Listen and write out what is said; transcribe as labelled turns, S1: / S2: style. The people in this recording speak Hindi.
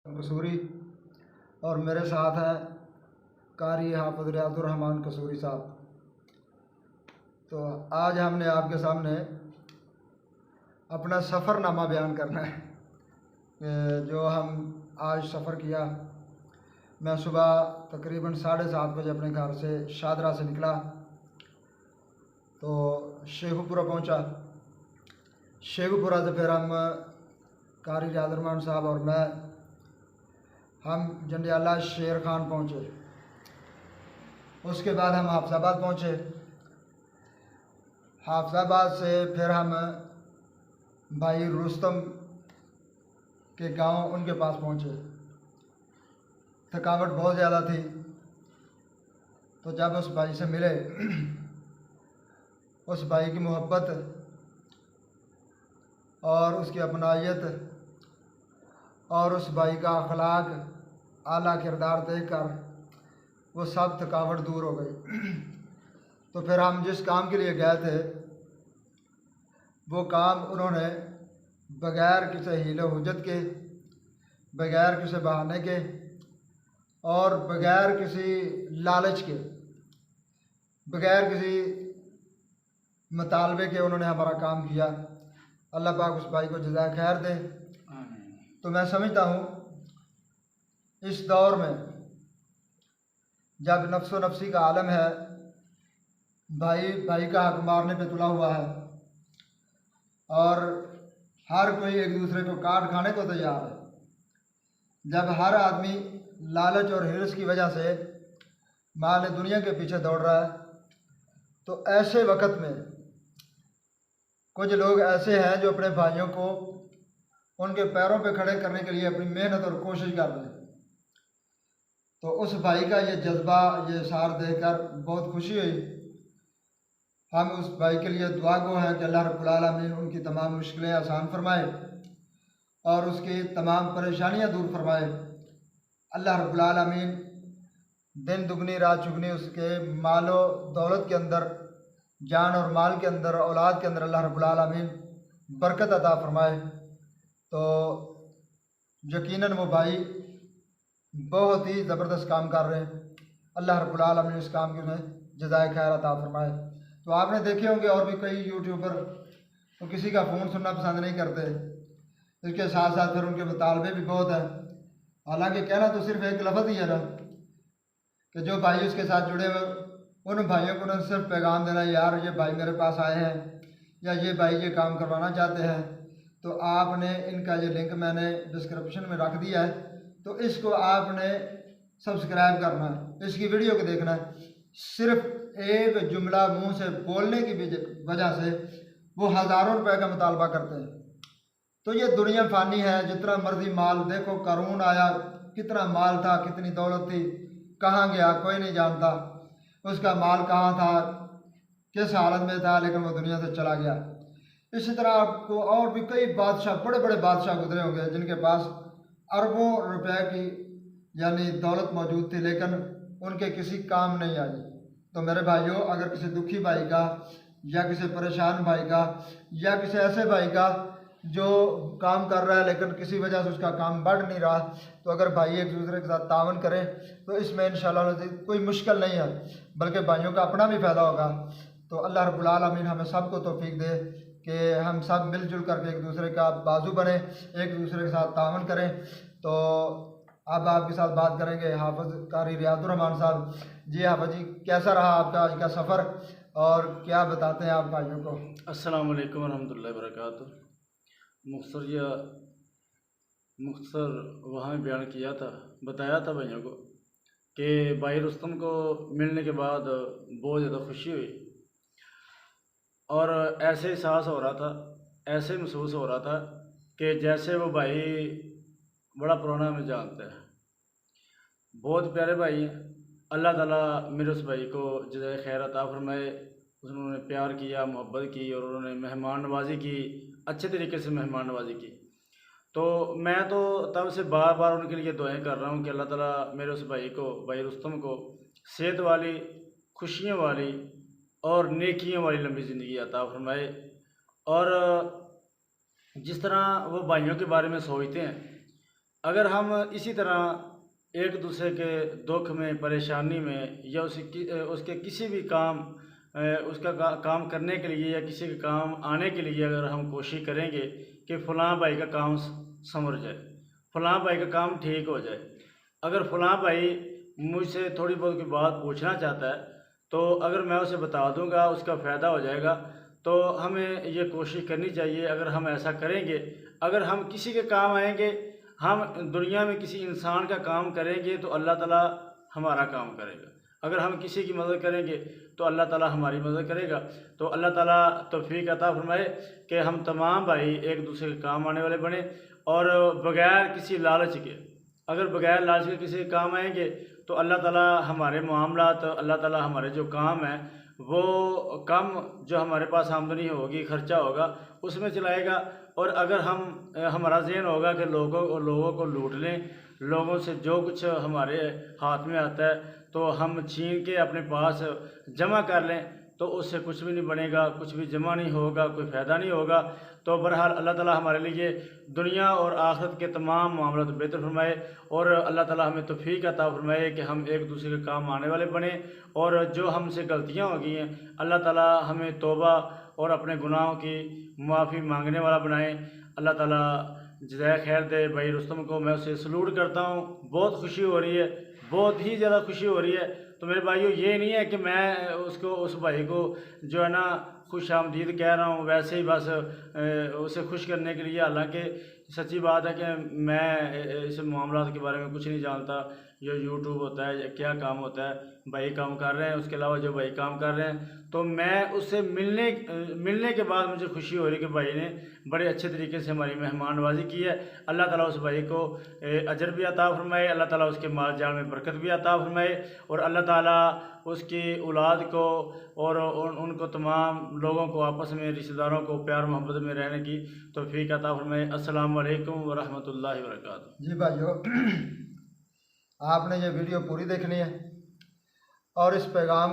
S1: कसूरी और मेरे साथ हैं कारी हाफिज़ रियाजुर्रहमान कसूरी साहब। तो आज हमने आपके सामने अपना सफ़रनामा बयान करना है जो हम आज सफ़र किया। मैं सुबह तकरीबन 7:30 बजे अपने घर से शादरा से निकला तो शेखुपुरा पहुंचा। शेखुपुरा से फिर हम कारी रियाजुर्रहमान साहब और हम जंडियाला शेर खान पहुँचे। उसके बाद हम हाफिज़ाबाद पहुँचे। हाफिज़ाबाद से फिर हम भाई रुस्तम के गांव उनके पास पहुँचे। थकावट बहुत ज़्यादा थी तो जब उस भाई से मिले उस भाई की मोहब्बत और उसकी अपनायत और उस भाई का अखलाक आला किरदार देखकर वो सब थकावट दूर हो गई। तो फिर हम जिस काम के लिए गए थे वो काम उन्होंने बग़ैर किसी हीले हुज्जत के, बग़ैर किसी बहाने के और बग़ैर किसी लालच के, बग़ैर किसी मुतालबे के उन्होंने हमारा काम किया। अल्लाह पाक उस भाई को जज़ाए खैर दे। तो मैं समझता हूँ इस दौर में जब नफ्सो नफ्सी का आलम है, भाई भाई का हक मारने पे तुला हुआ है और हर कोई एक दूसरे को काट खाने को तैयार है, जब हर आदमी लालच और हिर्स की वजह से माल दुनिया के पीछे दौड़ रहा है, तो ऐसे वक्त में कुछ लोग ऐसे हैं जो अपने भाइयों को उनके पैरों पे खड़े करने के लिए अपनी मेहनत और कोशिश कर रहे हैं। तो उस भाई का ये जज्बा, ये सार देखकर बहुत खुशी हुई। हम उस भाई के लिए दुआ गो हैं कि अल्लाह रब्बुल आलमीन उनकी तमाम मुश्किलें आसान फरमाए और उसकी तमाम परेशानियां दूर फरमाए। अल्लाह रब्बुल आलमीन दिन दुगनी रात चुगनी उसके मालो दौलत के अंदर, जान और माल के अंदर, औलाद के अंदर अल्लाह रब्बुल आलमीन बरकत अता फरमाए। तो यकीनन वो भाई बहुत ही ज़बरदस्त काम कर रहे हैं। अल्लाह रब्बुल आलमीन इस काम की उन्हें जज़ाए खैर अता फरमाए। तो आपने देखे होंगे और भी कई यूट्यूबर तो किसी का फ़ोन सुनना पसंद नहीं करते, इसके साथ साथ फिर उनके मुतालबे भी बहुत हैं। हालांकि कहना तो सिर्फ एक लफ्ज़ ही है ना कि जो भाई उसके साथ जुड़े हुए उन भाइयों को ना सिर्फ पैगाम देना, यार ये भाई मेरे पास आए हैं या ये भाई ये काम करवाना चाहते हैं, तो आपने इनका ये लिंक मैंने डिस्क्रिप्शन में रख दिया है, तो इसको आपने सब्सक्राइब करना है, इसकी वीडियो को देखना है। सिर्फ एक जुमला मुंह से बोलने की वजह से वो हज़ारों रुपए का मुतालबा करते हैं। तो ये दुनिया फ़ानी है, जितना मर्जी माल देखो, कारून आया, कितना माल था, कितनी दौलत थी, कहाँ गया कोई नहीं जानता, उसका माल कहाँ था, किस हालत में था, लेकिन वो दुनिया से चला गया। इसी तरह आपको और भी कई बादशाह, बड़े बड़े बादशाह गुजरे होंगे जिनके पास अरबों रुपए की यानी दौलत मौजूद थी, लेकिन उनके किसी काम नहीं आई। तो मेरे भाइयों, अगर किसी दुखी भाई का या किसी परेशान भाई का या किसी ऐसे भाई का जो काम कर रहा है लेकिन किसी वजह से उसका काम बढ़ नहीं रहा, तो अगर भाई एक दूसरे के साथ तावन करें तो इसमें इंशाअल्लाह कोई मुश्किल नहीं है, बल्कि भाइयों का अपना भी फ़ायदा होगा। तो अल्लाह रब्बुल आलमीन हमें सबको तौफीक दे कि हम सब मिलजुल करके एक दूसरे का बाजू बने, एक दूसरे के साथ तावन करें। तो अब आपके साथ बात करेंगे हाफिज़ कारी रियाजुर्रहमान साहब। जी हाफिज़ जी, कैसा रहा आपका आज का सफ़र और क्या बताते हैं आप भाइयों को?
S2: अस्सलाम वालेकुम रहमतुल्लाहि वबरकातुहू। मुख्तसर वहाँ बयान किया था, बताया था भाइयों को कि भाई रुस्तम को मिलने के बाद बहुत ज़्यादा खुशी हुई और ऐसे एहसास हो रहा था, ऐसे महसूस हो रहा था कि जैसे वो भाई बड़ा पुराना हमें जानता है। बहुत प्यारे भाई हैं। अल्लाह ताला मेरे उस भाई को जज़ाए खैर अता फरमाए। उन्होंने प्यार किया, मोहब्बत की और उन्होंने मेहमान नवाजी की, अच्छे तरीके से मेहमान नवाजी की। तो मैं तो तब से बार बार उनके लिए दुआएं कर रहा हूँ कि अल्लाह ताला मेरे उस भाई को, भाई रुस्तम को सेहत वाली, खुशियों वाली और नेकियों वाली लंबी ज़िंदगी अता फरमाए। और जिस तरह वो भाइयों के बारे में सोचते हैं अगर हम इसी तरह एक दूसरे के दुख में, परेशानी में या उसके किसी भी काम उसका काम करने के लिए या किसी के काम आने के लिए अगर हम कोशिश करेंगे कि फ़लाँ भाई का काम संवर जाए, फ़लाँ भाई का काम ठीक हो जाए, अगर फ़लाँ भाई मुझसे थोड़ी बहुत की बात पूछना चाहता है तो अगर मैं उसे बता दूंगा उसका फ़ायदा हो जाएगा। तो हमें ये कोशिश करनी चाहिए, अगर हम ऐसा करेंगे, अगर हम किसी के काम आएंगे, हम दुनिया में किसी इंसान का काम करेंगे तो अल्लाह ताला हमारा काम करेगा। अगर हम किसी की मदद करेंगे तो अल्लाह ताला हमारी मदद करेगा। तो अल्लाह ताला तौफीक अता फरमाए कि हम तमाम भाई एक दूसरे के काम आने वाले बने और बग़ैर किसी लालच के, अगर बग़ैर लालच के किसी के काम आएंगे तो अल्लाह ताला हमारे मामलात, अल्लाह ताला हमारे जो काम हैं वो कम जो हमारे पास आमदनी होगी, ख़र्चा होगा, उसमें चलाएगा। और अगर हमारा ज़हन होगा कि लोगों को लूट लें, लोगों से जो कुछ हमारे हाथ में आता है तो हम छीन के अपने पास जमा कर लें, तो उससे कुछ भी नहीं बनेगा, कुछ भी जमा नहीं होगा, कोई फ़ायदा नहीं होगा। तो बहरहाल अल्लाह ताला हमारे लिए दुनिया और आखिरत के तमाम मामला बेहतर फरमाए और अल्लाह ताला हमें तौफीक अता फरमाए कि हम एक दूसरे के काम आने वाले बने और जो हमसे गलतियाँ हो गई हैं अल्लाह ताला हमें तौबा और अपने गुनाहों की माफ़ी मांगने वाला बनाए। अल्लाह ताला जज़ाए खैर दे। भाई रुस्तम को मैं उसे सलूट करता हूँ, बहुत खुशी हो रही है, बहुत ही ज़्यादा खुशी हो रही है। तो मेरे भाइयों ये नहीं है कि मैं उस भाई को जो है ना खुश आमदीद कह रहा हूँ वैसे ही बस उसे खुश करने के लिए, हालांकि सच्ची बात है कि मैं इस मामला के बारे में कुछ नहीं जानता, जो यूट्यूब होता है या क्या काम होता है, भाई काम कर रहे हैं, उसके अलावा जो भाई काम कर रहे हैं। तो मैं उससे मिलने के बाद मुझे खुशी हो रही कि भाई ने बड़े अच्छे तरीके से हमारी मेहमान नवाजी की है। अल्लाह ताला उस भाई को अजर भी अता फरमाए, अल्लाह ताला उसके माल जाल में बरकत भी अता फरमाए और अल्लाह ताला उसकी औलाद को और उनको तमाम लोगों को आपस में, रिश्तेदारों को प्यार मोहब्बत में रहने की तौफीक अता फरमाए। अस्सलाम वालेकुम व रहमतुल्लाहि व बरकातुहू।
S1: जी भाइयों, आपने ये वीडियो पूरी देखनी है और इस पैगाम